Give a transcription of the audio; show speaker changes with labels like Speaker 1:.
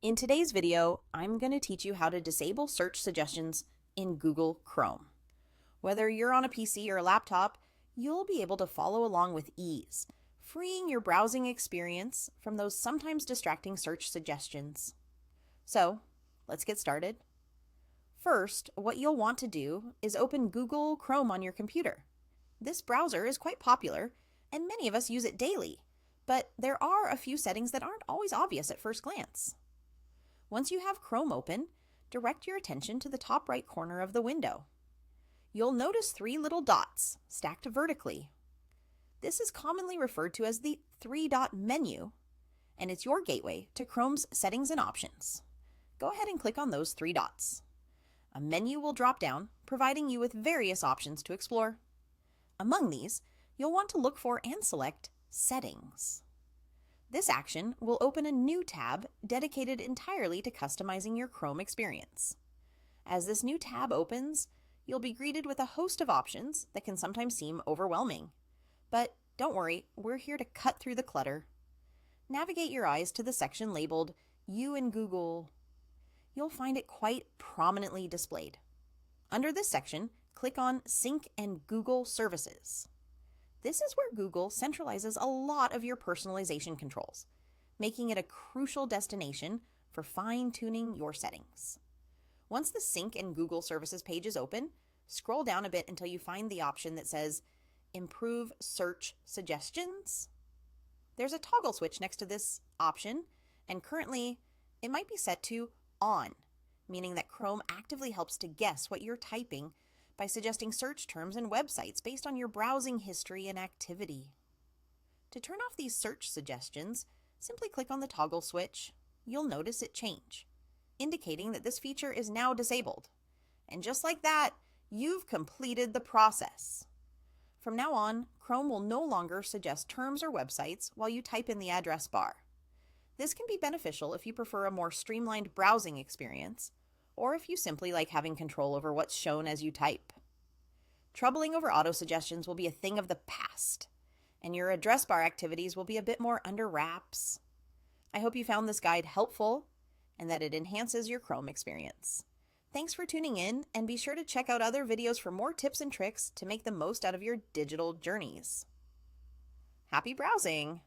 Speaker 1: In today's video, I'm going to teach you how to disable search suggestions in Google Chrome. Whether you're on a PC or a laptop, you'll be able to follow along with ease, freeing your browsing experience from those sometimes distracting search suggestions. So, let's get started. First, what you'll want to do is open Google Chrome on your computer. This browser is quite popular, and many of us use it daily, but there are a few settings that aren't always obvious at first glance. Once you have Chrome open, direct your attention to the top right corner of the window. You'll notice three little dots stacked vertically. This is commonly referred to as the three-dot menu, and it's your gateway to Chrome's settings and options. Go ahead and click on those three dots. A menu will drop down, providing you with various options to explore. Among these, you'll want to look for and select Settings. This action will open a new tab dedicated entirely to customizing your Chrome experience. As this new tab opens, you'll be greeted with a host of options that can sometimes seem overwhelming. But don't worry, we're here to cut through the clutter. Navigate your eyes to the section labeled You and Google. You'll find it quite prominently displayed. Under this section, click on Sync and Google Services. This is where Google centralizes a lot of your personalization controls, making it a crucial destination for fine-tuning your settings. Once the Sync and Google Services page is open, scroll down a bit until you find the option that says Improve Search Suggestions. There's a toggle switch next to this option, and currently it might be set to On, meaning that Chrome actively helps to guess what you're typing by suggesting search terms and websites based on your browsing history and activity. To turn off these search suggestions, simply click on the toggle switch. You'll notice it change, indicating that this feature is now disabled. And just like that, you've completed the process. From now on, Chrome will no longer suggest terms or websites while you type in the address bar. This can be beneficial if you prefer a more streamlined browsing experience, or if you simply like having control over what's shown as you type. Troubling over auto-suggestions will be a thing of the past, and your address bar activities will be a bit more under wraps. I hope you found this guide helpful and that it enhances your Chrome experience. Thanks for tuning in, and be sure to check out other videos for more tips and tricks to make the most out of your digital journeys. Happy browsing!